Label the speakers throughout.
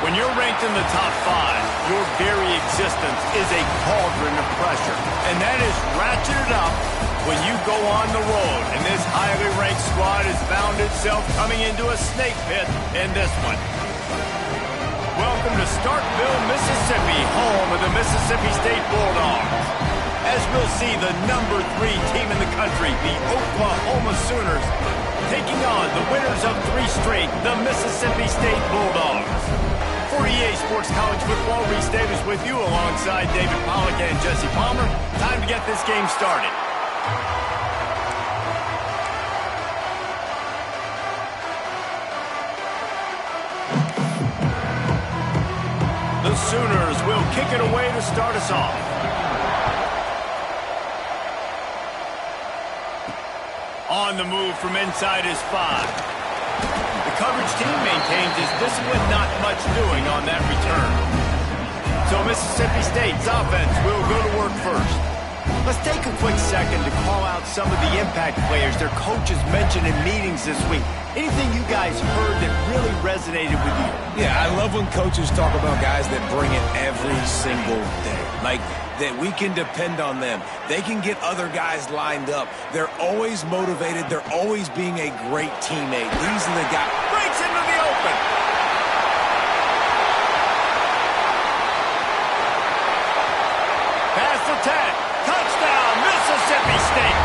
Speaker 1: When you're ranked in the top 5, your very existence is a cauldron of pressure. And that is ratcheted up when you go on the road. And this highly ranked squad has found itself coming into a snake pit in this one. Welcome to Starkville, Mississippi, home of the Mississippi State Bulldogs. As we'll see the number 3 team in the country, the Oklahoma Sooners, taking on the winners of 3 straight, the Mississippi State Bulldogs. For EA Sports College Football, Reese Davis with you alongside David Pollack and Jesse Palmer. Time to get this game started. The Sooners will kick it away to start us off. On the move from inside his 5. The coverage team maintains his discipline, not much doing on that return. So Mississippi State's offense will go to work first. Let's take a quick second to call out some of the impact players their coaches mentioned in meetings this week. Anything you guys heard that really resonated with you?
Speaker 2: Yeah, I love when coaches talk about guys that bring it every single day. Like, that we can depend on them. They can get other guys lined up. They're always motivated. They're always being a great teammate. These are the guys.
Speaker 1: Breaks into the open. Pass to 10. Touchdown, Mississippi State.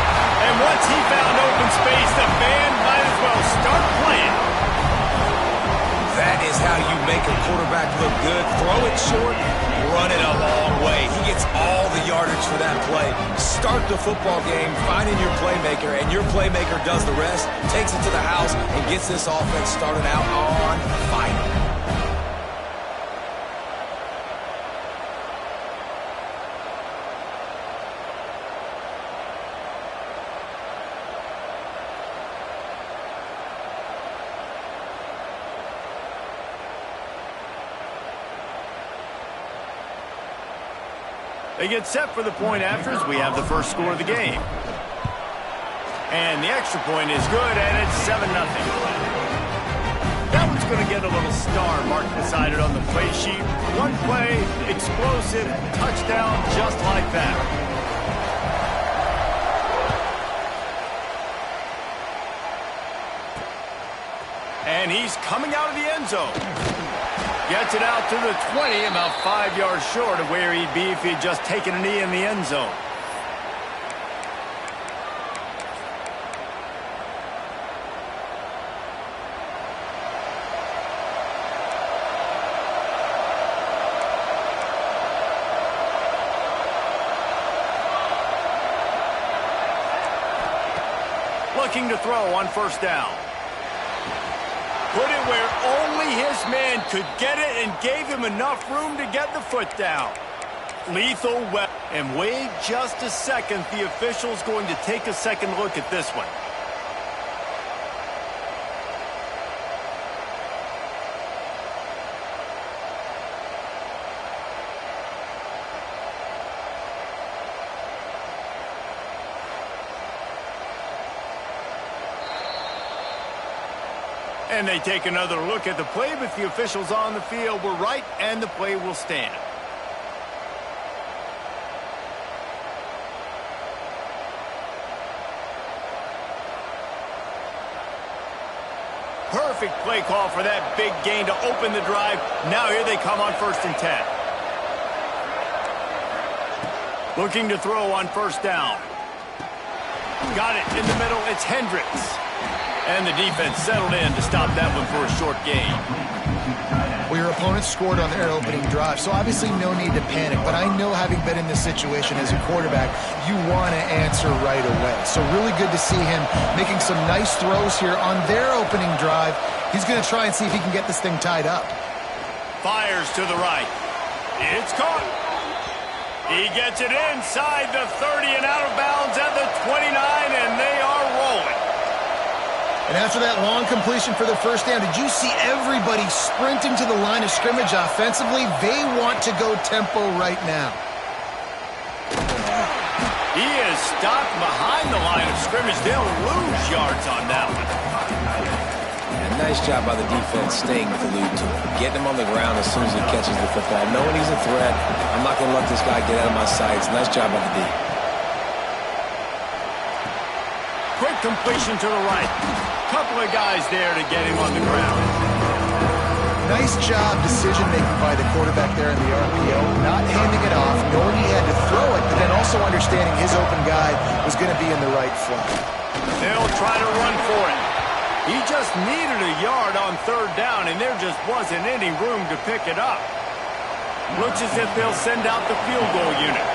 Speaker 1: And once he found open space, the band might as well start playing.
Speaker 2: That is how you make a quarterback look good. Throw it short, run it a long way. He gets all the yardage for that play. Start the football game finding your playmaker, and your playmaker does the rest, takes it to the house, and gets this offense started out on fire.
Speaker 1: They get set for the point after as we have the first score of the game. And the extra point is good, and it's 7-0. That one's going to get a little star marked beside it on the play sheet. One play, explosive, touchdown, just like that. And he's coming out of the end zone. Gets it out to the 20, about 5 yards short of where he'd be if he'd just taken a knee in the end zone. Looking to throw on first down. Put it where only his man could get it and gave him enough room to get the foot down. Lethal weapon. And wait just a second. The official's going to take a second look at this one. And they take another look at the play, but the officials on the field were right, and the play will stand. Perfect play call for that big gain to open the drive. Now here they come on 1st and 10. Looking to throw on first down. Got it in the middle. It's Hendricks. And the defense settled in to stop that one for a short gain.
Speaker 3: Well, your opponent scored on their opening drive, so obviously no need to panic. But I know, having been in this situation as a quarterback, you want to answer right away. So really good to see him making some nice throws here on their opening drive. He's going to try and see if he can get this thing tied up.
Speaker 1: Fires to the right. It's caught. He gets it inside the 30 and out of bounds at the 29, and they are rolling.
Speaker 3: And after that long completion for the first down, did you see everybody sprinting to the line of scrimmage offensively? They want to go tempo right now.
Speaker 1: He is stopped behind the line of scrimmage. They'll lose yards on that one.
Speaker 3: And
Speaker 2: nice job by the defense staying with the lead to him. Getting him on the ground as soon as he catches the football. Knowing he's a threat, I'm not going to let this guy get out of my sights. Nice job by the D.
Speaker 1: Quick completion to the right. Couple of guys there to get him on the ground.
Speaker 3: Nice job decision-making by the quarterback there in the RPO. Not handing it off, knowing he had to throw it, but then also understanding his open guy was going to be in the right flat.
Speaker 1: They'll try to run for it. He just needed a yard on third down, and there just wasn't any room to pick it up. Looks as if they'll send out the field goal unit.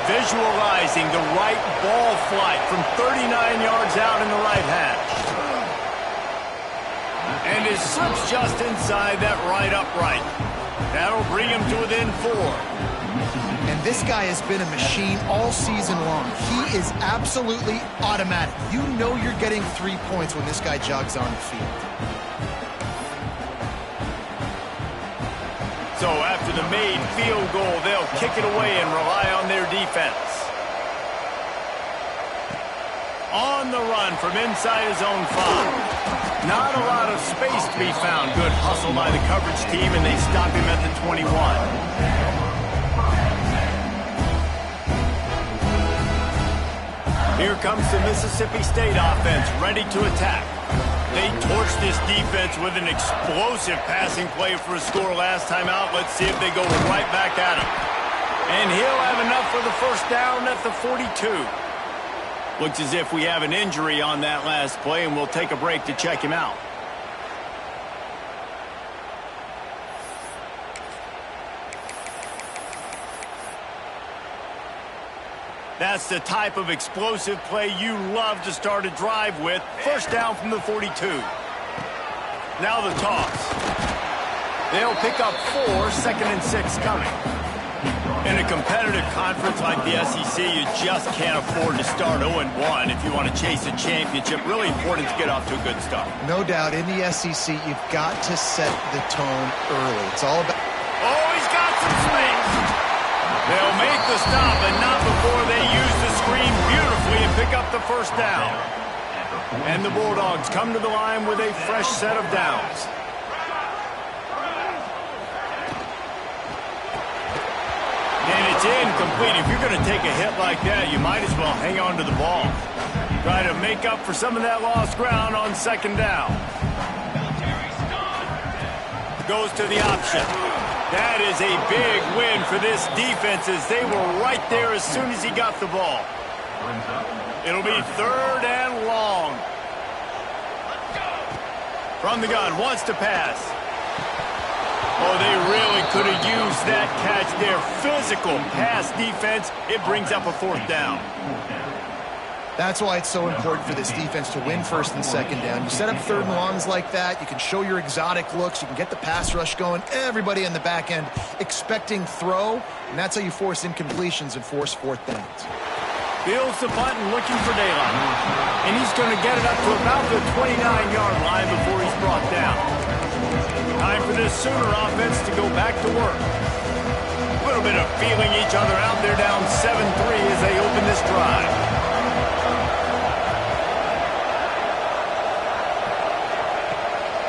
Speaker 1: Visualizing the right ball flight from 39 yards out in the right hash. And it slips just inside that right upright. That'll bring him to within 4.
Speaker 3: And this guy has been a machine all season long. He is absolutely automatic. You know you're getting 3 points when this guy jogs on the field.
Speaker 1: So after the made field goal, they'll kick it away and rely on their defense. On the run from inside his own 5. Not a lot of space to be found. Good hustle by the coverage team, and they stop him at the 21. Here comes the Mississippi State offense, ready to attack. They torched this defense with an explosive passing play for a score last time out. Let's see if they go right back at him. And he'll have enough for the first down at the 42. Looks as if we have an injury on that last play, and we'll take a break to check him out. That's the type of explosive play you love to start a drive with. First down from the 42. Now the toss. They'll pick up 4, 2nd and 6 coming. In a competitive conference like the SEC, you just can't afford to start 0-1 if you want to chase a championship. Really important to get off to a good start.
Speaker 3: No doubt, in the SEC, you've got to set the tone early. It's all about...
Speaker 1: Oh, he's got some space. They'll make the stop, but not before they use the screen beautifully and pick up the first down. And the Bulldogs come to the line with a fresh set of downs. And it's incomplete. If you're going to take a hit like that, you might as well hang on to the ball. Try to make up for some of that lost ground on second down. Goes to the option. That is a big win for this defense as they were right there as soon as he got the ball. It'll be 3rd and long. From the gun, wants to pass. Oh, they really could have used that catch there. Physical pass defense. It brings up a 4th down.
Speaker 3: That's why it's so important for this defense to win 1st and 2nd down. You set up 3rd and longs like that. You can show your exotic looks. You can get the pass rush going. Everybody in the back end expecting throw, and that's how you force incompletions and force 4th downs.
Speaker 1: Builds the punt and looking for daylight. And he's going to get it up to about the 29-yard line before he's brought down. Time for this Sooner offense to go back to work. A little bit of feeling each other out. They're down 7-3 as they open this drive.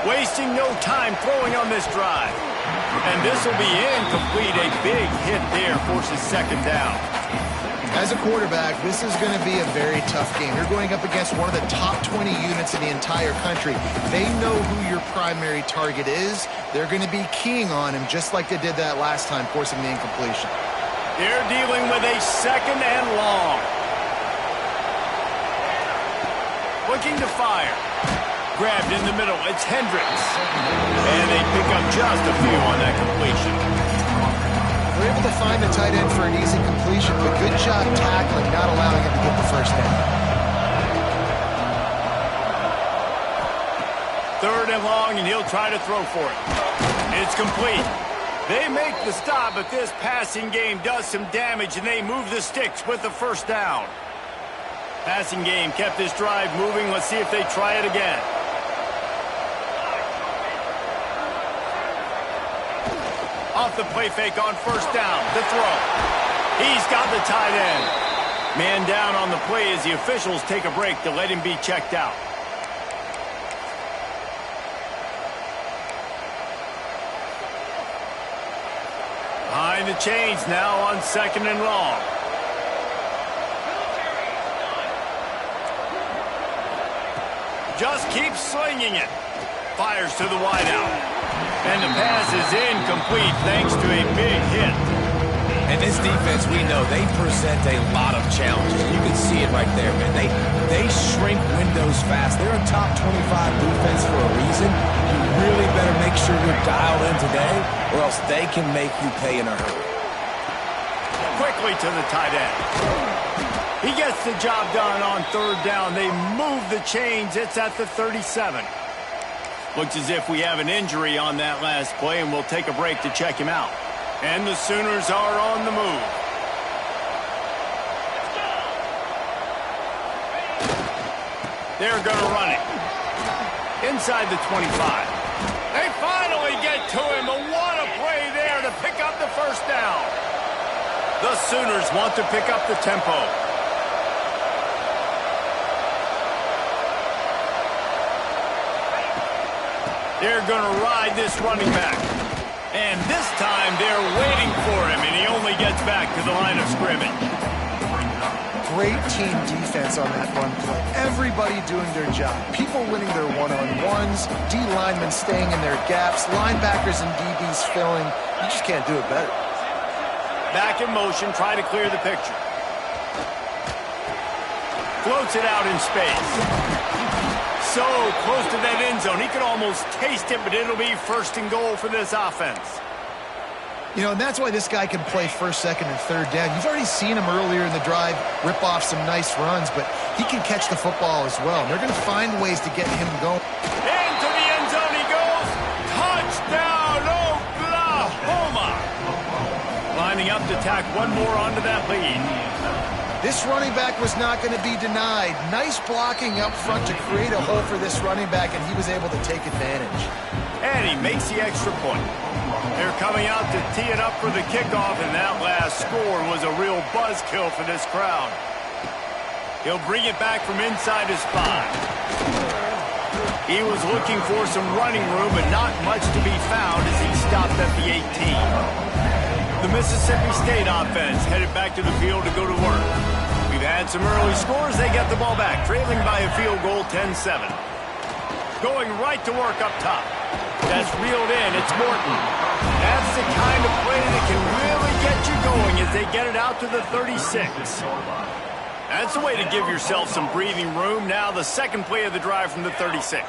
Speaker 1: Wasting no time throwing on this drive. And this will be incomplete. A big hit there forces 2nd down.
Speaker 3: As a quarterback, this is going to be a very tough game. You're going up against one of the top 20 units in the entire country. They know who your primary target is. They're going to be keying on him just like they did that last time, forcing the incompletion.
Speaker 1: They're dealing with a 2nd and long. Looking to fire. Grabbed in the middle. It's Hendricks. And they pick up just a few on that completion.
Speaker 3: They're able to find the tight end for an easy completion, but good job tackling, not allowing him to get the first down.
Speaker 1: 3rd and long, and he'll try to throw for it. It's complete. They make the stop, but this passing game does some damage, and they move the sticks with the first down. Passing game kept this drive moving. Let's see if they try it again. Off the play fake on first down. The throw. He's got the tight end. Man down on the play as the officials take a break to let him be checked out. Behind the chains now on 2nd and long. Just keeps slinging it. Fires to the wideout. And the pass is incomplete thanks to a big hit.
Speaker 2: And this defense, we know, they present a lot of challenges. You can see it right there, man. They shrink windows fast. They're a top 25 defense for a reason. You really better make sure you're dialed in today, or else they can make you pay in a hurry.
Speaker 1: Quickly to the tight end. He gets the job done on 3rd down. They move the chains. It's at the 37. Looks as if we have an injury on that last play, and we'll take a break to check him out. And the Sooners are on the move. They're going to run it. Inside the 25. They finally get to him. And what a play there to pick up the 1st down. The Sooners want to pick up the tempo. They're going to ride this running back. And this time they're waiting for him, and he only gets back to the line of scrimmage.
Speaker 3: Great team defense on that run play. Everybody doing their job. People winning their one-on-ones, D linemen staying in their gaps, linebackers and DBs filling. You just can't do it better.
Speaker 1: Back in motion, try to clear the picture. Floats it out in space. So close to that end zone. He could almost taste it, but it'll be 1st and goal for this offense.
Speaker 3: You know, and that's why this guy can play 1st, 2nd, and 3rd down. You've already seen him earlier in the drive rip off some nice runs, but he can catch the football as well. And they're going to find ways to get him going.
Speaker 1: Into the end zone he goes. Touchdown, Oklahoma. Lining up to tack one more onto that lead.
Speaker 3: This running back was not going to be denied. Nice blocking up front to create a hole for this running back, and he was able to take advantage.
Speaker 1: And he makes the extra point. They're coming out to tee it up for the kickoff, and that last score was a real buzzkill for this crowd. He'll bring it back from inside his 5. He was looking for some running room, but not much to be found as he stopped at the 18. The Mississippi State offense headed back to the field to go to work. We've had some early scores. They get the ball back, trailing by a field goal 10-7. Going right to work up top. That's reeled in. It's Morton. That's the kind of play that can really get you going as they get it out to the 36. That's the way to give yourself some breathing room. Now the 2nd play of the drive from the 36.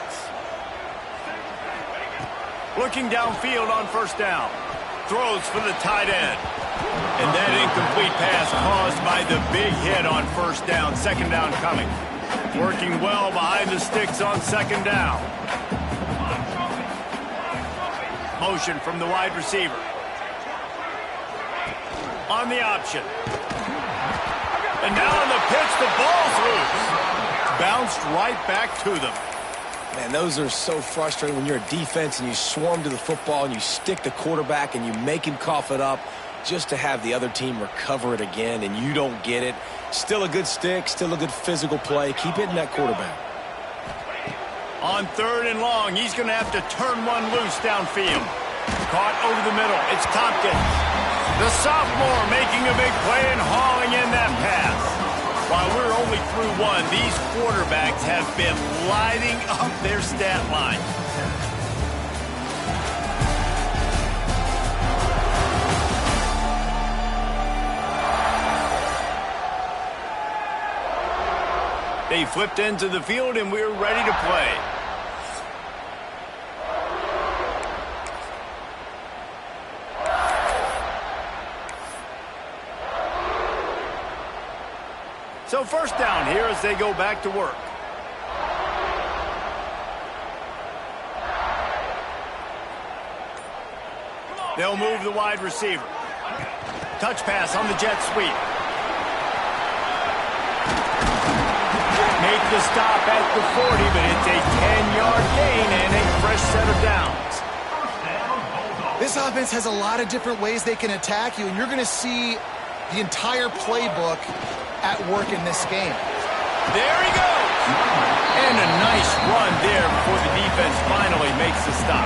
Speaker 1: Looking downfield on 1st down. Throws for the tight end. And that incomplete pass caused by the big hit on 1st down. 2nd down coming. Working well behind the sticks on 2nd down. Motion from the wide receiver. On the option. And now on the pitch, the ball's loose. Bounced right back to them.
Speaker 2: Man, those are so frustrating when you're a defense and you swarm to the football and you stick the quarterback and you make him cough it up just to have the other team recover it again and you don't get it. Still a good stick, still a good physical play. Keep hitting that quarterback.
Speaker 1: On 3rd and long, he's going to have to turn one loose downfield. Caught over the middle. It's Tompkins. The sophomore making a big play and hauling in that pass. While we're only through one, these quarterbacks have been lighting up their stat line. They flipped into the field, and we're ready to play. So 1st down here as they go back to work. They'll move the wide receiver. Touch pass on the jet sweep. Make the stop at the 40, but it's a 10-yard gain and a fresh set of downs.
Speaker 3: This offense has a lot of different ways they can attack you, and you're going to see the entire playbook at work in this game.
Speaker 1: There he goes. And a nice run there before the defense finally makes the stop.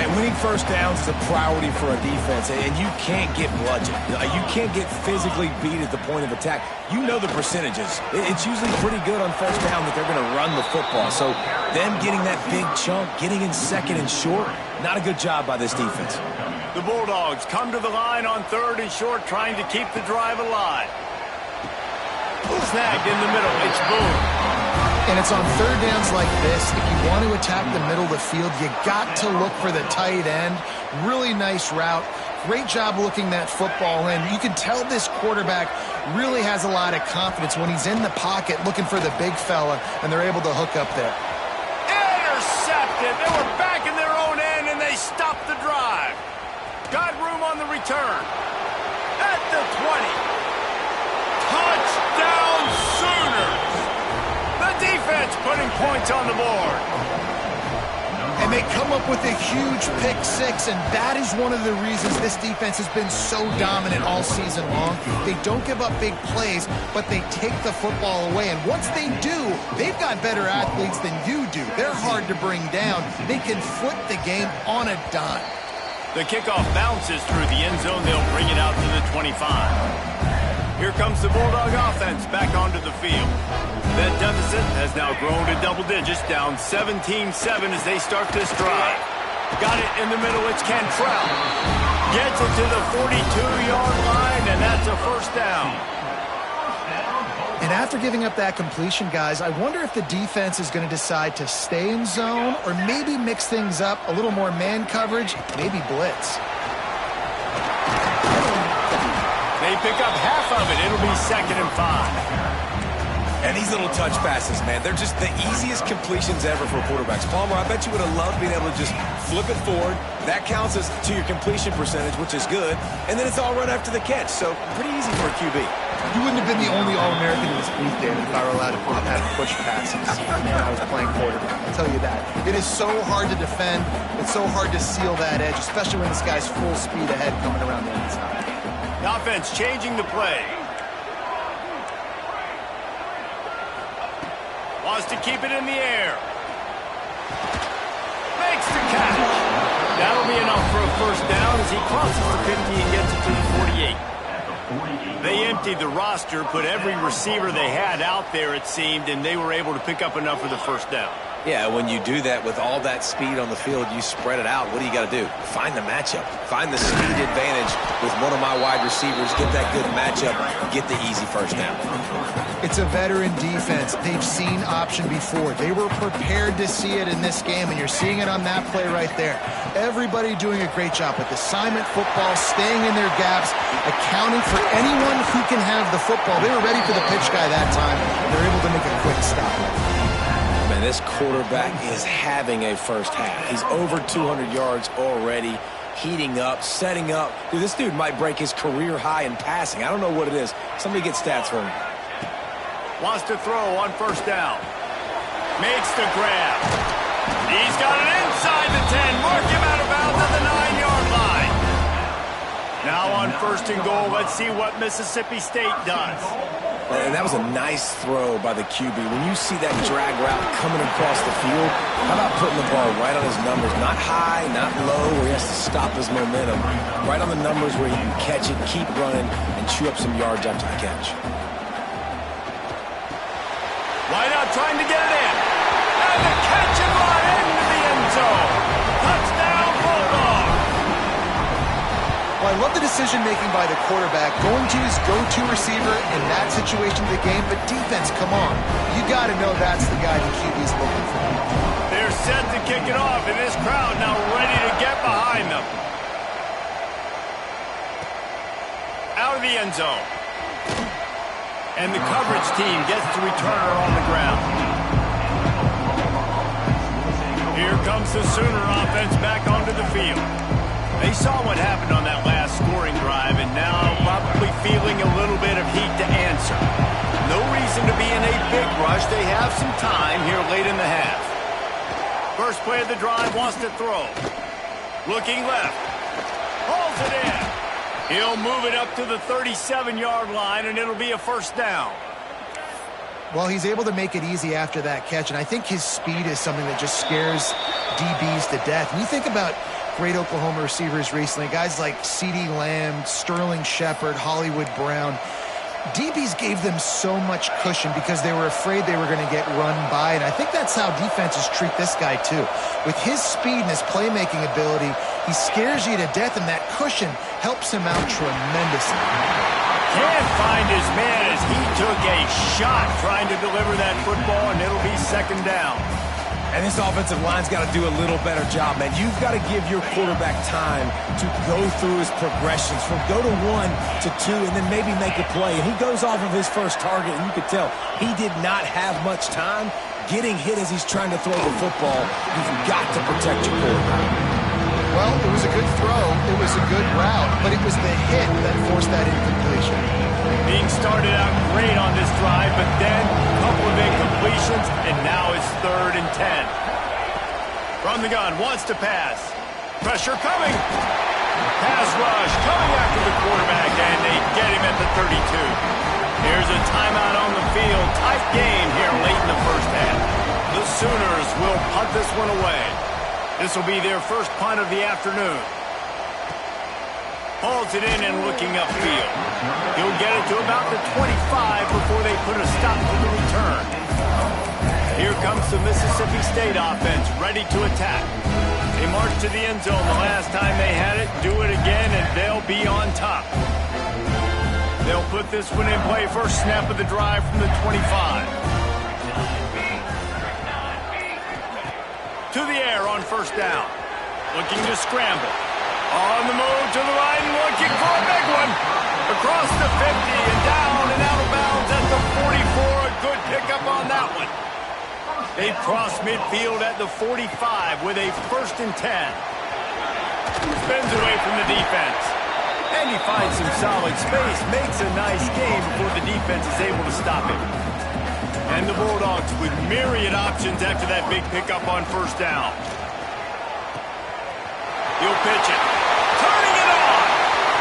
Speaker 2: And winning first downs is a priority for a defense, and you can't get bludgeoned. You can't get physically beat at the point of attack. You know the percentages. It's usually pretty good on first down that they're going to run the football. So them getting that big chunk, getting in second and short, not a good job by this defense.
Speaker 1: The Bulldogs come to the line on 3rd and short, trying to keep the drive alive. Snagged in the middle. It's Boone.
Speaker 3: And it's on 3rd downs like this. If you want to attack the middle of the field, you got to look for the tight end. Really nice route. Great job looking that football in. You can tell this quarterback really has a lot of confidence when he's in the pocket looking for the big fella, and they're able to hook up there.
Speaker 1: Intercepted. They were back in their own end, and they stopped the drive. Got room on the return. At the 20. Touchdown Sooners. The defense putting points on the board.
Speaker 3: And they come up with a huge pick six, and that is one of the reasons this defense has been so dominant all season long. They don't give up big plays, but they take the football away. And once they do, they've got better athletes than you do. They're hard to bring down. They can flip the game on a dime.
Speaker 1: The kickoff bounces through the end zone. They'll bring it out to the 25. Here comes the Bulldog offense back onto the field. That deficit has now grown to double digits, down 17-7 as they start this drive. Got it in the middle, it's Cantrell. Gets it to the 42-yard line, and that's a first down.
Speaker 3: And after giving up that completion, guys, I wonder if the defense is going to decide to stay in zone or maybe mix things up, a little more man coverage, maybe blitz.
Speaker 1: They pick up half of it. It'll be 2nd and 5.
Speaker 2: And these little touch passes, man, they're just the easiest completions ever for quarterbacks. Palmer, I bet you would have loved being able to just flip it forward. That counts as to your completion percentage, which is good. And then it's all run after the catch. So pretty easy for a QB.
Speaker 3: You wouldn't have been the only All-American in this booth, David, if I were allowed to have push passes when I was playing quarterback. I'll tell you that. It is so hard to defend. It's so hard to seal that edge, especially when this guy's full speed ahead coming around the inside.
Speaker 1: The offense changing the play. Wants to keep it in the air. Makes the catch. That'll be enough for a first down as he crosses the 50 and gets it to the 48. They emptied the roster, put every receiver they had out there, it seemed, and they were able to pick up enough for the first down.
Speaker 2: Yeah, when you do that with all that speed on the field, you spread it out. What do you got to do? Find the matchup. Find the speed advantage with one of my wide receivers. Get that good matchup. Get the easy first down.
Speaker 3: It's a veteran defense. They've seen option before. They were prepared to see it in this game, and you're seeing it on that play right there. Everybody doing a great job with assignment football, staying in their gaps, accounting for anyone who can have the football. They were ready for the pitch guy that time. They're able to make a quick stop.
Speaker 2: Man, this quarterback is having a first half. He's over 200 yards already, heating up, setting up. Dude, this dude might break his career high in passing. I don't know what it is. Somebody get stats for him.
Speaker 1: Wants to throw on first down. Makes the grab. He's got it inside the 10. Mark him out of bounds at the 9-yard line. Now on 1st and goal, let's see what Mississippi State does.
Speaker 2: And that was a nice throw by the QB. When you see that drag route coming across the field, how about putting the ball right on his numbers? Not high, not low, where he has to stop his momentum. Right on the numbers where he can catch it, keep running, and chew up some yards after the catch.
Speaker 1: Wide out trying to get it in. And the catch and run into the end zone. Touchdown, Bulldogs.
Speaker 3: Well, I love the decision-making by the quarterback, going to his go-to receiver in that situation of the game, but defense, come on. You got to know that's the guy the QB's looking for.
Speaker 1: They're set to kick it off, and this crowd now ready to get behind them. Out of the end zone. And the coverage team gets the returner on the ground. Here comes the Sooner offense back onto the field. They saw what happened on that last scoring drive and now probably feeling a little bit of heat to answer. No reason to be in a big rush. They have some time here late in the half. First play of the drive, wants to throw. Looking left. Hauls it in. He'll move it up to the 37-yard line, and it'll be a first down.
Speaker 3: Well, he's able to make it easy after that catch, and I think his speed is something that just scares DBs to death. And you think about great Oklahoma receivers recently, guys like CeeDee Lamb, Sterling Shepard, Hollywood Brown. DBs gave them so much cushion because they were afraid they were going to get run by, and I think that's how defenses treat this guy too. With his speed and his playmaking ability, he scares you to death, and that cushion helps him out tremendously.
Speaker 1: Can't find his man as he took a shot trying to deliver that football, and it'll be second down.
Speaker 2: And this offensive line's got to do a little better job, man. You've got to give your quarterback time to go through his progressions from go to 1 to 2 and then maybe make a play. And he goes off of his first target, and you could tell he did not have much time getting hit as he's trying to throw the football. You've got to protect your quarterback.
Speaker 3: Well, it was a good throw. It was a good route, but it was the hit that forced that incompletion.
Speaker 1: Being started out great on this drive, but then a couple of incompletions, and now it's 3rd and 10. From the gun, wants to pass. Pressure coming. Pass rush coming after the quarterback, and they get him at the 32. Here's a timeout on the field. Tight game here late in the first half. The Sooners will punt this one away. This will be their first punt of the afternoon. Hauls it in and looking upfield. He'll get it to about the 25 before they put a stop to the return. Here comes the Mississippi State offense, ready to attack. They marched to the end zone the last time they had it, do it again, and they'll be on top. They'll put this one in play, first snap of the drive from the 25. To the air on first down. Looking to scramble. On the move to the right and looking for a big one. Across the 50 and down and out of bounds at the 44. A good pickup on that one. They cross midfield at the 45 with a 1st and 10. Spins away from the defense. And he finds some solid space. Makes a nice game before the defense is able to stop him. And the Bulldogs with myriad options after that big pickup on first down. He'll pitch it. Turning it on.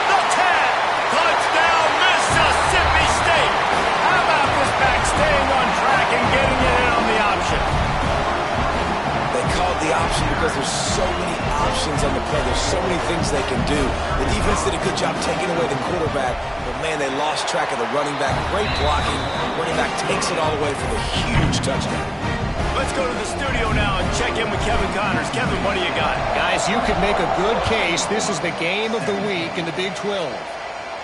Speaker 1: The 10. Touchdown, Mississippi State. How about this back staying on track and getting it in on the option?
Speaker 2: They called the option because there's so many options on the play. There's so many things they can do. The defense did a good job taking away the quarterback, but man, they lost track of the running back. Great blocking. Running back takes it all the way for the huge touchdown.
Speaker 1: Let's go to the studio now and check in with Kevin Connors. Kevin, what do you got?
Speaker 4: Guys, you could make a good case. This is the game of the week in the Big 12.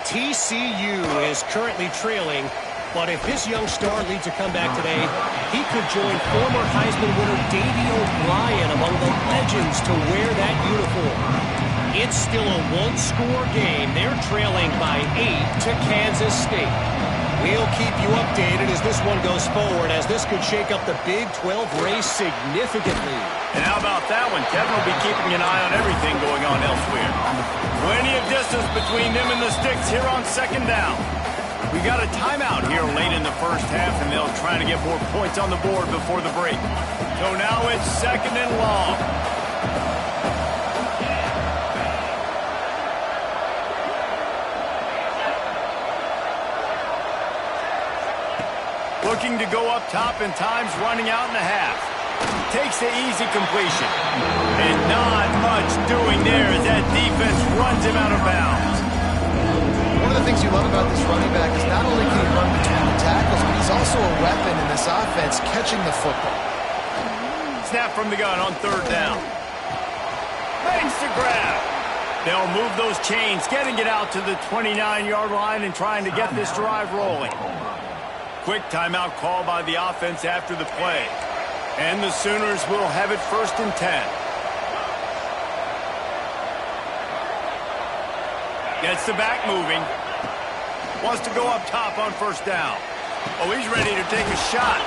Speaker 4: TCU is currently trailing, but if this young star leads a comeback today, he could join former Heisman winner Davey O'Brien among the legends to wear that uniform. It's still a one-score game. They're trailing by 8 to Kansas State. We'll keep you updated as this one goes forward, as this could shake up the Big 12 race significantly.
Speaker 1: And how about that one? Kevin will be keeping an eye on everything going on elsewhere. Plenty of distance between them and the sticks here on second down. We got a timeout here late in the first half, and they'll try to get more points on the board before the break. So now it's second and long. Looking to go up top, and time's running out in the half. Takes the easy completion. And not much doing there as that defense runs him out of bounds.
Speaker 3: One of the things you love about this running back is not only can he run between the tackles, but he's also a weapon in this offense catching the football.
Speaker 1: Snap from the gun on third down. Makes the grab. They'll move those chains, getting it out to the 29-yard line and trying to get this drive rolling. Quick timeout call by the offense after the play. And the Sooners will have it 1st and 10. Gets the back moving. Wants to go up top on first down. Oh, he's ready to take a shot.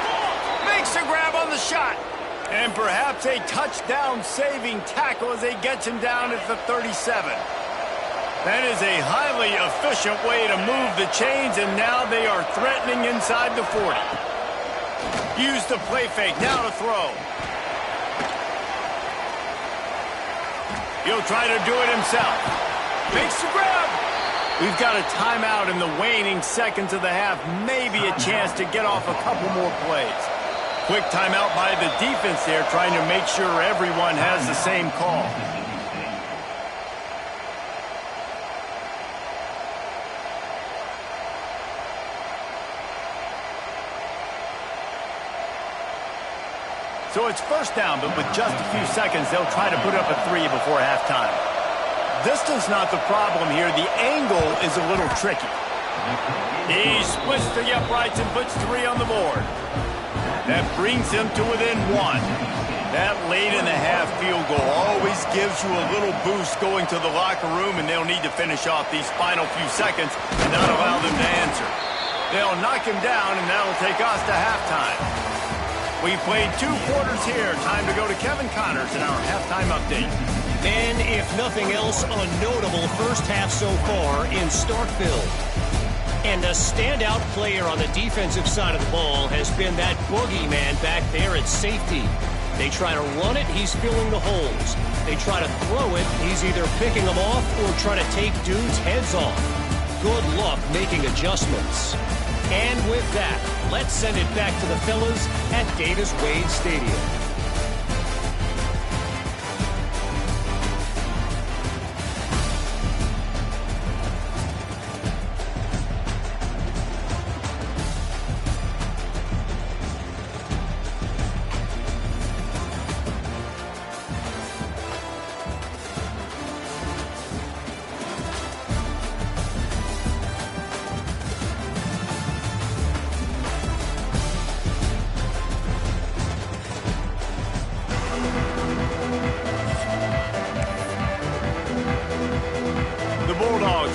Speaker 1: Makes a grab on the shot. And perhaps a touchdown-saving tackle as they get him down at the 37. That is a highly efficient way to move the chains, and now they are threatening inside the 40. Use the play fake, now to throw. He'll try to do it himself. Makes the grab. We've got a timeout in the waning seconds of the half. Maybe a chance to get off a couple more plays. Quick timeout by the defense there, trying to make sure everyone has the same call. So it's first down, but with just a few seconds, they'll try to put up a 3 before halftime. Distance not the problem here. The angle is a little tricky. He splits the uprights and puts 3 on the board. That brings him to within 1. That late-in-the-half field goal always gives you a little boost going to the locker room, and they'll need to finish off these final few seconds and not allow them to answer. They'll knock him down, and that'll take us to halftime. We played 2 quarters here. Time to go to Kevin Connors in our halftime update.
Speaker 4: And if nothing else, a notable first half so far in Starkville. And a standout player on the defensive side of the ball has been that boogeyman back there at safety. They try to run it, he's filling the holes. They try to throw it, he's either picking them off or trying to take dudes' heads off. Good luck making adjustments. And with that, let's send it back to the fellas at Davis-Wade Stadium.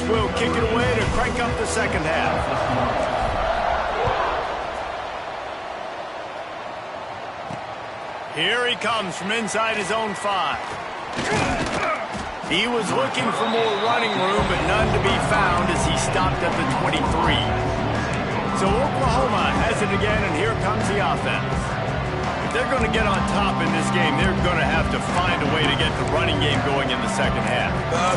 Speaker 1: Will kick it away to crank up the second half. Here he comes from inside his own 5. He was looking for more running room, but none to be found as he stopped at the 23. So Oklahoma has it again, and here comes the offense. If they're going to get on top in this game, they're going to have to find a way to get the running game going in the second half.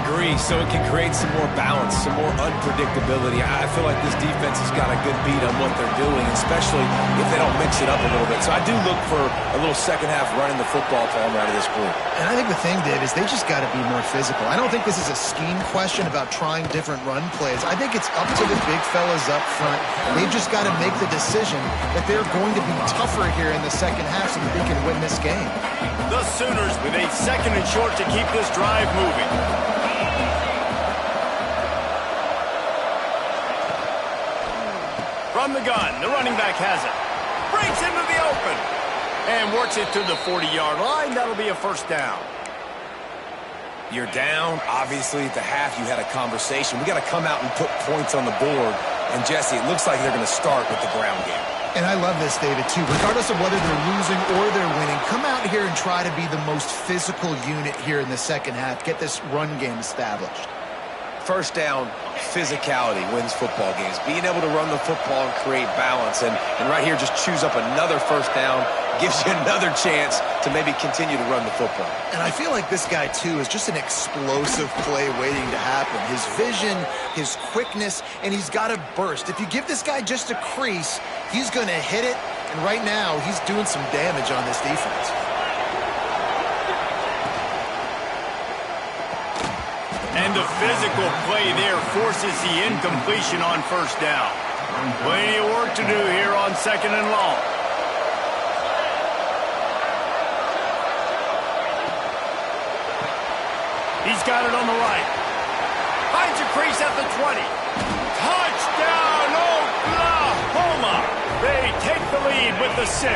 Speaker 2: Agree, so it can create some more balance, some more unpredictability. I feel like this defense has got a good beat on what they're doing, especially if they don't mix it up a little bit. So I do look for a little second half running the football to them out of this group.
Speaker 3: And I think the thing, Dave, is they just got to be more physical. I don't think this is a scheme question about trying different run plays. I think it's up to the big fellas up front. They've just got to make the decision that they're going to be tougher here in the second half so that they can win this game.
Speaker 1: The Sooners with a 2nd and short to keep this drive moving. From the gun, the running back has it. Breaks into the open. And works it to the 40-yard line. That'll be a first down.
Speaker 2: You're down. Obviously, at the half, you had a conversation. We got to come out and put points on the board. And, Jesse, it looks like they're going to start with the ground game.
Speaker 3: And I love this, David, too. Regardless of whether they're losing or they're winning, come out here and try to be the most physical unit here in the second half. Get this run game established.
Speaker 2: First down, physicality wins football games. Being able to run the football and create balance. And right here, just choose up another first down, gives you another chance to maybe continue to run the football.
Speaker 3: And I feel like this guy, too, is just an explosive play waiting to happen. His vision, his quickness, and he's got a burst. If you give this guy just a crease, he's going to hit it. And right now, he's doing some damage on this defense.
Speaker 1: And the physical play there forces the incompletion on first down. Plenty of work to do here on 2nd and long. He's got it on the right. Finds a crease at the 20. Touchdown, Oklahoma! They take the lead with the 6.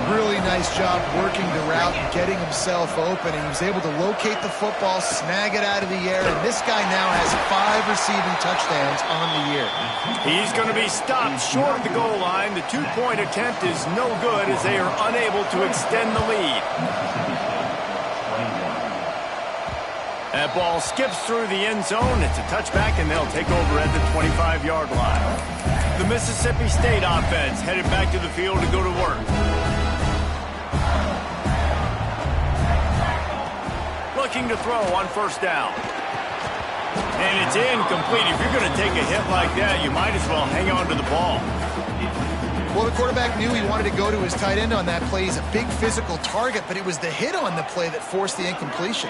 Speaker 3: Really nice job working the route and getting himself open. And he was able to locate the football, snag it out of the air. And this guy now has 5 receiving touchdowns on the year.
Speaker 1: He's going to be stopped short of the goal line. The 2-point attempt is no good as they are unable to extend the lead. That ball skips through the end zone. It's a touchback, and they'll take over at the 25-yard line. The Mississippi State offense headed back to the field to go to work. Looking to throw on first down. And it's incomplete. If you're going to take a hit like that, you might as well hang on to the ball.
Speaker 3: Well, the quarterback knew he wanted to go to his tight end on that play. He's a big physical target, but it was the hit on the play that forced the incompletion.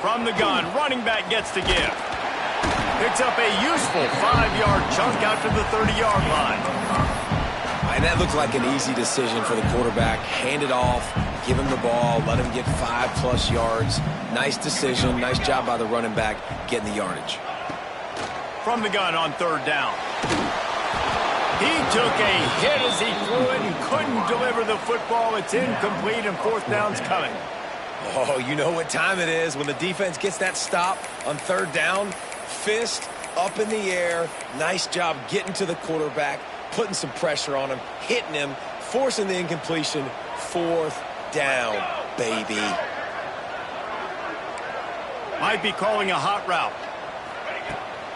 Speaker 1: From the gun, running back gets to give. Picks up a useful 5-yard chunk out to the 30-yard line.
Speaker 2: And that looked like an easy decision for the quarterback. Hand it off, give him the ball, let him get 5+ yards. Nice decision, nice job by the running back getting the yardage.
Speaker 1: From the gun on 3rd down. He took a hit as he threw it and couldn't deliver the football. It's incomplete and 4th down's coming.
Speaker 2: Oh, you know what time it is when the defense gets that stop on 3rd down. Fist up in the air. Nice job getting to the quarterback, putting some pressure on him, hitting him, forcing the incompletion. 4th down, baby.
Speaker 1: Might be calling a hot route.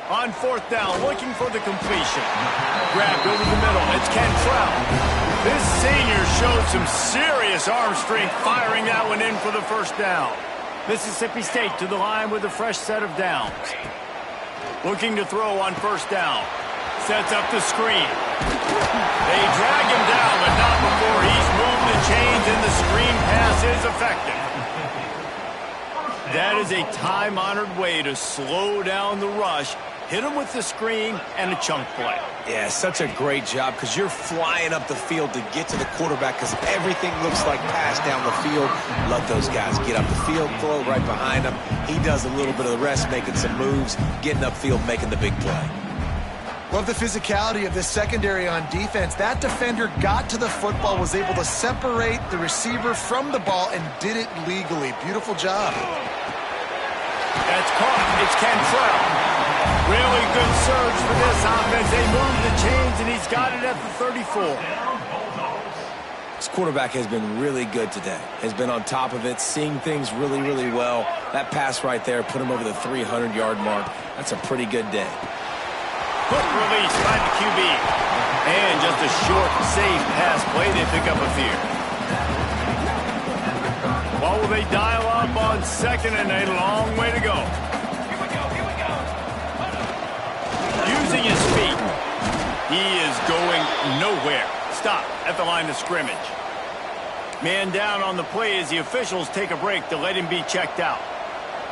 Speaker 1: On 4th down, looking for the completion. Grabbed over the middle. It's Cantrell. This senior showed some serious arm strength firing that one in for the 1st down. Mississippi State to the line with a fresh set of downs. Looking to throw on 1st down. Sets up the screen. They drag him down, but not before he's moved the chains and the screen pass is effective. That is a time-honored way to slow down the rush. Hit him with the screen and a chunk play.
Speaker 2: Yeah, such a great job because you're flying up the field to get to the quarterback because everything looks like pass down the field. Let those guys get up the field, throw right behind him. He does a little bit of the rest, making some moves, getting upfield, making the big play.
Speaker 3: Love the physicality of this secondary on defense. That defender got to the football, was able to separate the receiver from the ball, and did it legally. Beautiful job.
Speaker 1: That's caught. It's Cantrell. Really good surge for this offense. They move the chains, and he's got it at the 34.
Speaker 2: This quarterback has been really good today. Has been on top of it, seeing things really, really well. That pass right there put him over the 300-yard mark. That's a pretty good day.
Speaker 1: Quick release by the QB. And just a short, safe pass play. They pick up a fear. Well, will they dial up on 2nd and a long way to go? Using his feet. He is going nowhere. Stop at the line of scrimmage. Man down on the play as the officials take a break to let him be checked out.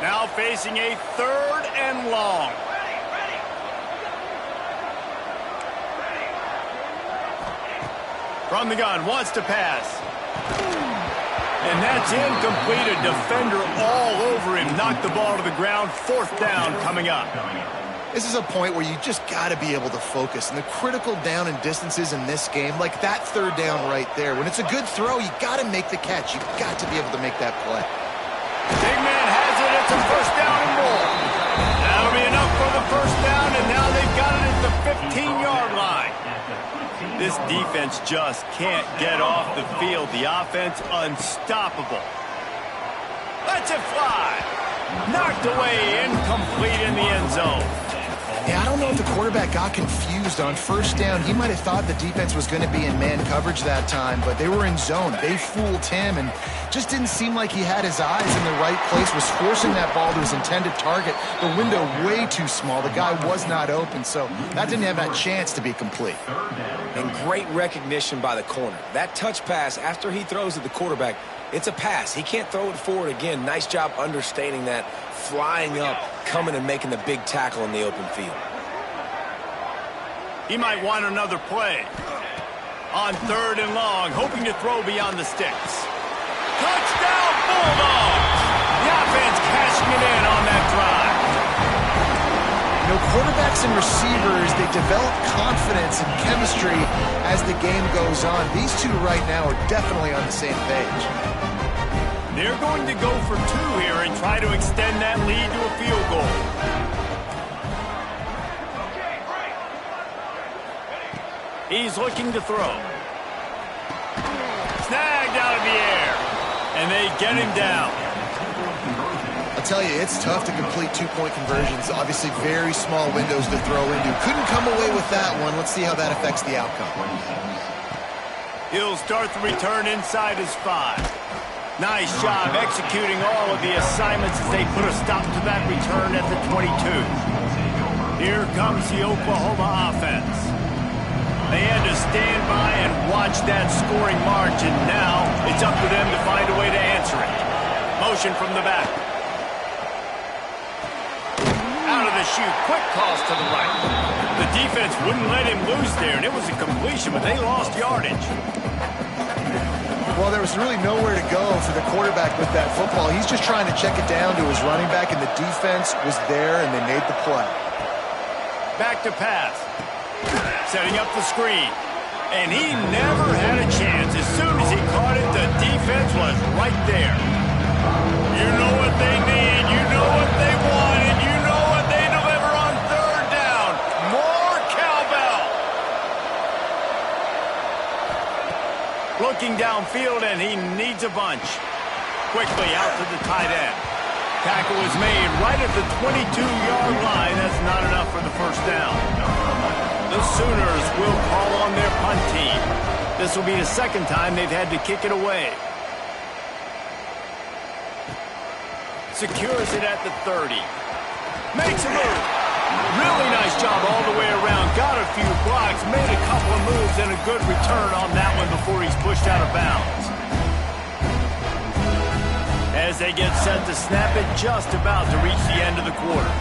Speaker 1: Now facing a 3rd and long. From the gun, wants to pass. And that's incomplete. A defender all over him. Knocked the ball to the ground. 4th down coming up.
Speaker 3: This is a point where you just got to be able to focus. And the critical down and distances in this game, like that 3rd down right there, when it's a good throw, you got to make the catch. You've got to be able to make that play.
Speaker 1: Big man has it. It's a 1st down and more. That'll be enough for the 1st down, and now they've got it at the 15-yard line. This defense just can't get off the field. The offense unstoppable. Lets it fly. Knocked away, incomplete in the end zone.
Speaker 3: Yeah, I don't know if the quarterback got confused on 1st down. He might have thought the defense was going to be in man coverage that time, but they were in zone. They fooled him and just didn't seem like he had his eyes in the right place, was forcing that ball to his intended target. The window way too small. The guy was not open, so that didn't have that chance to be complete.
Speaker 2: And great recognition by the corner. That touch pass after he throws at the quarterback, it's a pass. He can't throw it forward again. Nice job understanding that, flying up, coming and making the big tackle in the open field.
Speaker 1: He might want another play. On 3rd and long, hoping to throw beyond the sticks. Touchdown, Bulldogs! The offense cashing it in on that drive.
Speaker 3: You know, quarterbacks and receivers, they develop confidence and chemistry as the game goes on. These two right now are definitely on the same page.
Speaker 1: They're going to go for 2 here and try to extend that lead to a field goal. He's looking to throw. Snagged out of the air. And they get him down.
Speaker 3: I'll tell you, it's tough to complete 2-point conversions. Obviously, very small windows to throw into. Couldn't come away with that one. Let's see how that affects the outcome.
Speaker 1: He'll start the return inside his 5. Nice job executing all of the assignments as they put a stop to that return at the 22. Here comes the Oklahoma offense. They had to stand by and watch that scoring march, and now it's up to them to find a way to answer it. Motion from the back. Out of the chute, quick toss to the right. The defense wouldn't let him lose there, and it was a completion, but they lost yardage.
Speaker 3: Well, there was really nowhere to go for the quarterback with that football. He's just trying to check it down to his running back, and the defense was there, and they made the play.
Speaker 1: Back to pass. Setting up the screen. And he never had a chance. As soon as he caught it, the defense was right there. You know what they need. You know what they want. And you know what they deliver on third down. More cowbell. Looking downfield, and he needs a bunch. Quickly out to the tight end. Tackle is made right at the 22-yard line. That's not enough for the first down. The Sooners will call on their punt team. This will be the second time they've had to kick it away. Secures it at the 30. Makes a move. Really nice job all the way around. Got a few blocks, made a couple of moves, and a good return on that one before he's pushed out of bounds. As they get set to snap it, just about to reach the end of the quarter.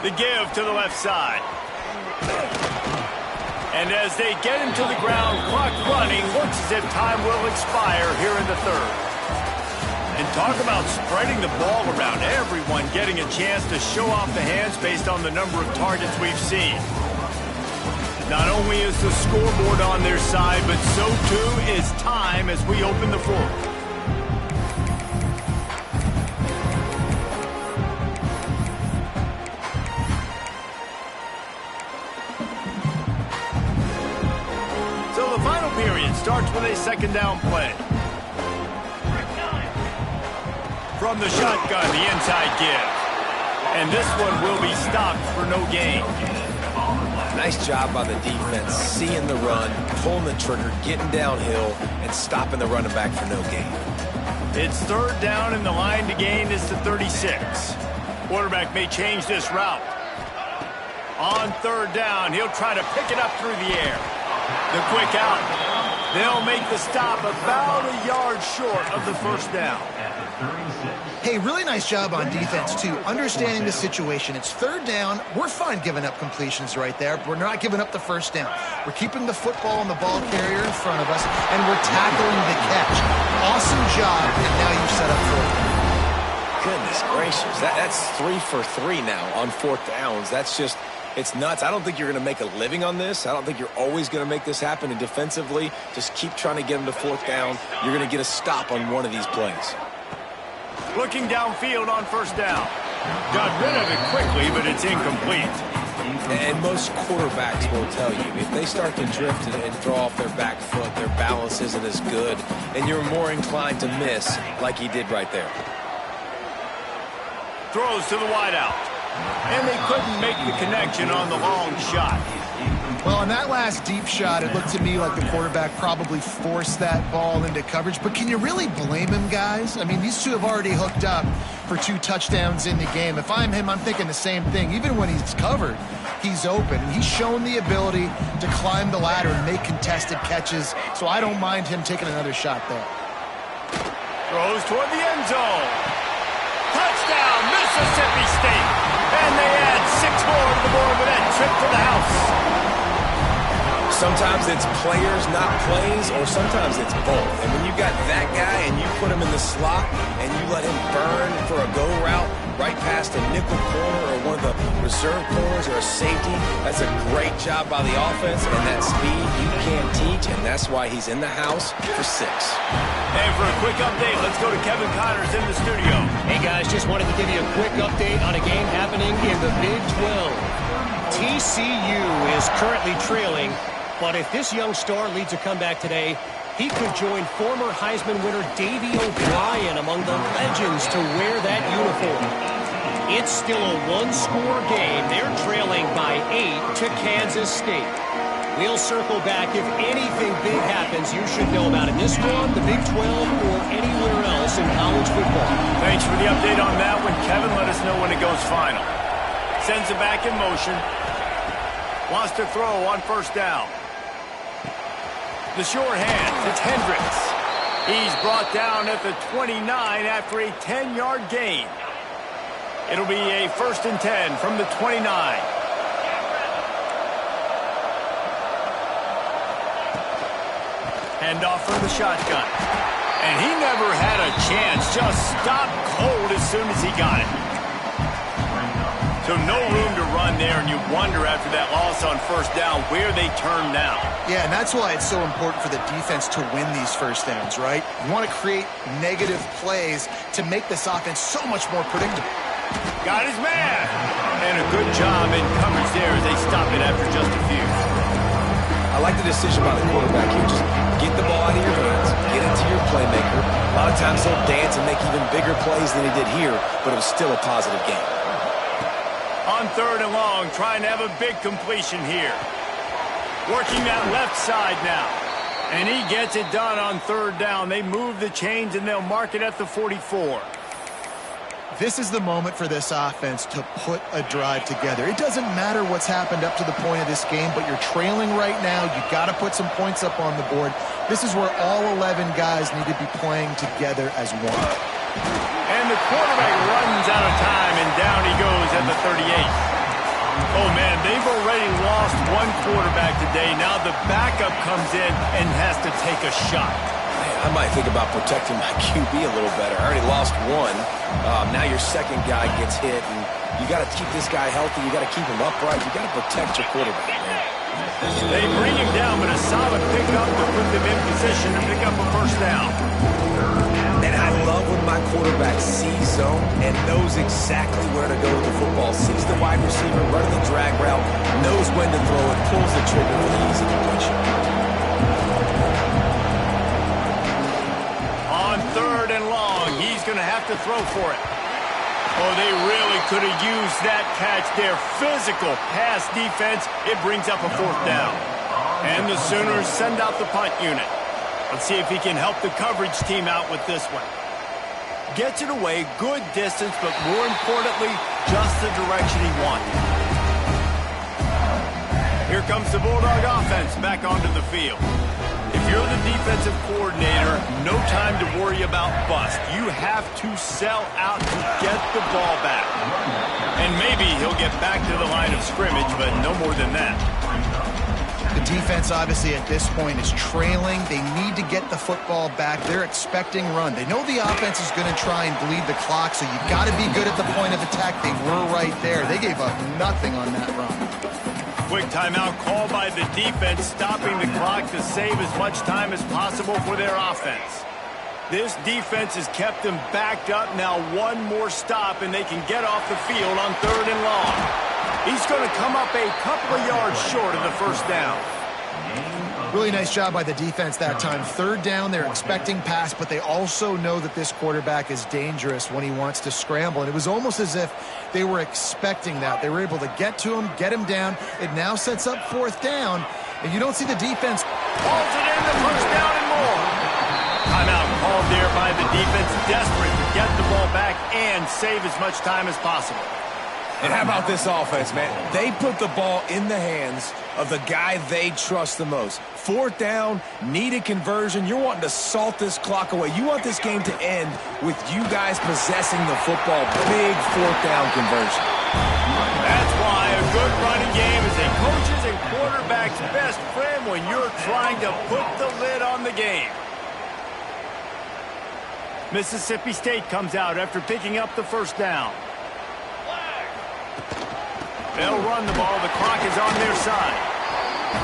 Speaker 1: The give to the left side. And as they get him to the ground, clock running, looks as if time will expire here in the third. And talk about spreading the ball around, everyone getting a chance to show off the hands based on the number of targets we've seen. Not only is the scoreboard on their side, but so too is time as we open the fourth. Starts with a second down play. From the shotgun, the inside give. And this one will be stopped for no gain.
Speaker 2: Nice job by the defense, seeing the run, pulling the trigger, getting downhill, and stopping the running back for no gain.
Speaker 1: It's third down, and the line to gain is to 36. Quarterback may change this route. On third down, he'll try to pick it up through the air. The quick out. They'll make the stop about a yard short of the first down.
Speaker 3: Hey, really nice job on defense, too. Understanding the situation. It's third down. We're fine giving up completions right there. We're not giving up the first down. We're keeping the football and the ball carrier in front of us, and we're tackling the catch. Awesome job, and now you've set up fourth.
Speaker 2: Goodness gracious. That's 3 for 3 now on fourth downs. That's just... It's nuts. I don't think you're going to make a living on this. I don't think you're always going to make this happen. And defensively, just keep trying to get them to fourth down. You're going to get a stop on one of these plays.
Speaker 1: Looking downfield on first down. Got rid of it quickly, but it's incomplete.
Speaker 2: And most quarterbacks will tell you, if they start to drift and draw off their back foot, their balance isn't as good, and you're more inclined to miss like he did right there.
Speaker 1: Throws to the wideout. And they couldn't make the connection on the long shot.
Speaker 3: Well, on that last deep shot, it looked to me like the quarterback probably forced that ball into coverage. But can you really blame him, guys? I mean, these two have already hooked up for 2 touchdowns in the game. If I'm him, I'm thinking the same thing. Even when he's covered, he's open. And he's shown the ability to climb the ladder and make contested catches. So I don't mind him taking another shot there.
Speaker 1: Throws toward the end zone. Touchdown, Mississippi State. And they add 6 more to the board with that trip to the house.
Speaker 2: Sometimes it's players, not plays, or sometimes it's both. And when you got that guy and you put him in the slot and you let him burn for a go route right past a nickel corner or one of the reserve corners or a safety, that's a great job by the offense. And that speed you can't teach, and that's why he's in the house for 6.
Speaker 1: And for a quick update, let's go to Kevin Connors in the studio.
Speaker 4: Hey, guys, just wanted to give you a quick update on a game happening in the Big 12. TCU is currently trailing, but if this young star leads a comeback today, he could join former Heisman winner Davey O'Brien among the legends to wear that uniform. It's still a one-score game. They're trailing by 8 to Kansas State. We'll circle back. If anything big happens, you should know about it. This one, the Big 12, or anywhere else in college football.
Speaker 1: Thanks for the update on that one, Kevin. Let us know when it goes final. Sends it back in motion. Wants to throw on first down. The short hands, it's Hendricks. He's brought down at the 29 after a 10-yard gain. It'll be a 1st and 10 from the 29. Handoff from the shotgun. And he never had a chance. Just stopped cold as soon as he got it. So no room to run there, and you wonder after that loss on first down where they turn now.
Speaker 3: Yeah, and that's why it's so important for the defense to win these first downs, right? You want to create negative plays to make this offense so much more predictable.
Speaker 1: Got his man. And a good job in coverage there as they stop it after just a few.
Speaker 2: I like the decision by the quarterback here. Just get the ball out of your hands, get it to your playmaker. A lot of times he'll dance and make even bigger plays than he did here, but it was still a positive game.
Speaker 1: On 3rd and long, trying to have a big completion here. Working that left side now. And he gets it done on 3rd down. They move the chains, and they'll mark it at the 44.
Speaker 3: This is the moment for this offense to put a drive together. It doesn't matter what's happened up to the point of this game, but you're trailing right now. You've got to put some points up on the board. This is where all 11 guys need to be playing together as one.
Speaker 1: And the quarterback runs out of time, and down he goes at the 38. Oh, man, they've already lost one quarterback today. Now the backup comes in and has to take a shot.
Speaker 2: Man, I might think about protecting my QB a little better. I already lost one. Now your second guy gets hit, and you got to keep this guy healthy. You got to keep him upright. You got to protect your quarterback, man.
Speaker 1: They bring him down, but a solid pickup to put them in position to pick up a first down.
Speaker 2: And I love when my quarterback sees zone and knows exactly where to go with the football. Sees the wide receiver, running the drag route, knows when to throw it, pulls the trigger for the easy completion.
Speaker 1: On 3rd and long, he's going to have to throw for it. Oh, they really could have used that catch there. Physical pass defense. It brings up a 4th down. And the Sooners send out the punt unit. Let's see if he can help the coverage team out with this one. Gets it away, good distance, but more importantly, just the direction he wanted. Here comes the Bulldog offense back onto the field. If you're the defensive coordinator, no time to worry about bust. You have to sell out to get the ball back. And maybe he'll get back to the line of scrimmage, but no more than that.
Speaker 3: The defense, obviously, at this point is trailing. They need to get the football back. They're expecting run. They know the offense is going to try and bleed the clock, so you've got to be good at the point of attack. They were right there. They gave up nothing on that run.
Speaker 1: Quick timeout called by the defense, stopping the clock to save as much time as possible for their offense. This defense has kept them backed up. Now one more stop, and they can get off the field on 3rd and long. He's going to come up a couple of yards short of the first down.
Speaker 3: Really nice job by the defense that time. 3rd down, they're expecting pass, but they also know that this quarterback is dangerous when he wants to scramble. And it was almost as if they were expecting that. They were able to get to him, get him down. It now sets up 4th down, and you don't see the defense.
Speaker 1: Hauls it in, the first down and more. Timeout called there by the defense, desperate to get the ball back and save as much time as possible.
Speaker 2: And how about this offense, man? They put the ball in the hands of the guy they trust the most. 4th down, needed conversion. You're wanting to salt this clock away. You want this game to end with you guys possessing the football. Big 4th down conversion.
Speaker 1: That's why a good running game is a coach's and quarterback's best friend when you're trying to put the lid on the game. Mississippi State comes out after picking up the first down. They'll run the ball. The clock is on their side.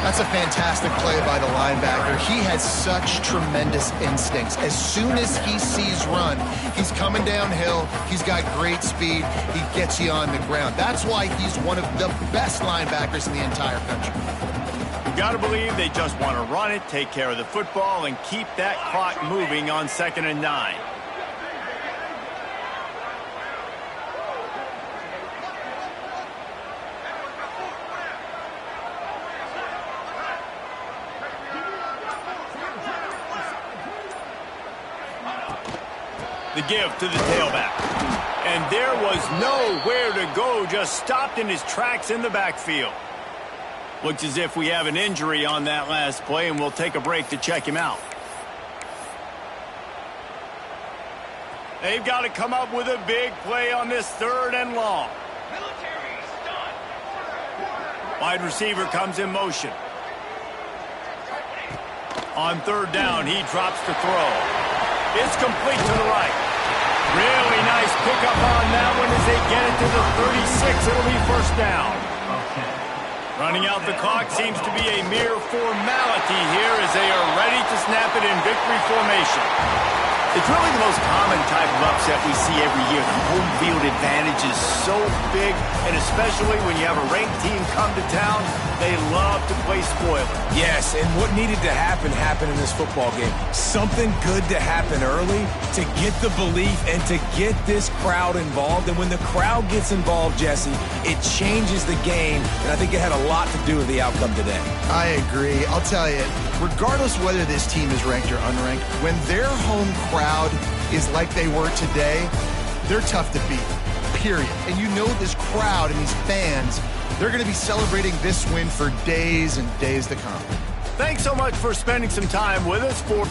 Speaker 3: That's a fantastic play by the linebacker. He has such tremendous instincts. As soon as he sees run, he's coming downhill. He's got great speed. He gets you on the ground. That's why he's one of the best linebackers in the entire country.
Speaker 1: You got to believe they just want to run it, take care of the football, and keep that clock moving on 2nd and 9. The give to the tailback. And there was nowhere to go, just stopped in his tracks in the backfield. Looks as if we have an injury on that last play, and we'll take a break to check him out. They've got to come up with a big play on this 3rd and long. Wide receiver comes in motion. On 3rd down, he drops the throw. It's complete to the right. Really nice pickup on that one as they get it to the 36. It'll be 1st down. Running out the clock seems to be a mere formality here as they are ready to snap it in victory formation. It's really the most common type of upset we see every year. The home field advantage is so big, and especially when you have a ranked team come to town, they love to play spoiler.
Speaker 2: Yes, and what needed to happen happened in this football game. Something good to happen early to get the belief and to get this crowd involved. And when the crowd gets involved, Jesse, it changes the game, and I think it had a lot to do with the outcome today.
Speaker 3: I agree. I'll tell you, regardless whether this team is ranked or unranked, when their home crowd is like they were today, they're tough to beat, period. And you know this crowd and these fans, they're going to be celebrating this win for days and days to come.
Speaker 1: Thanks so much for spending some time with us for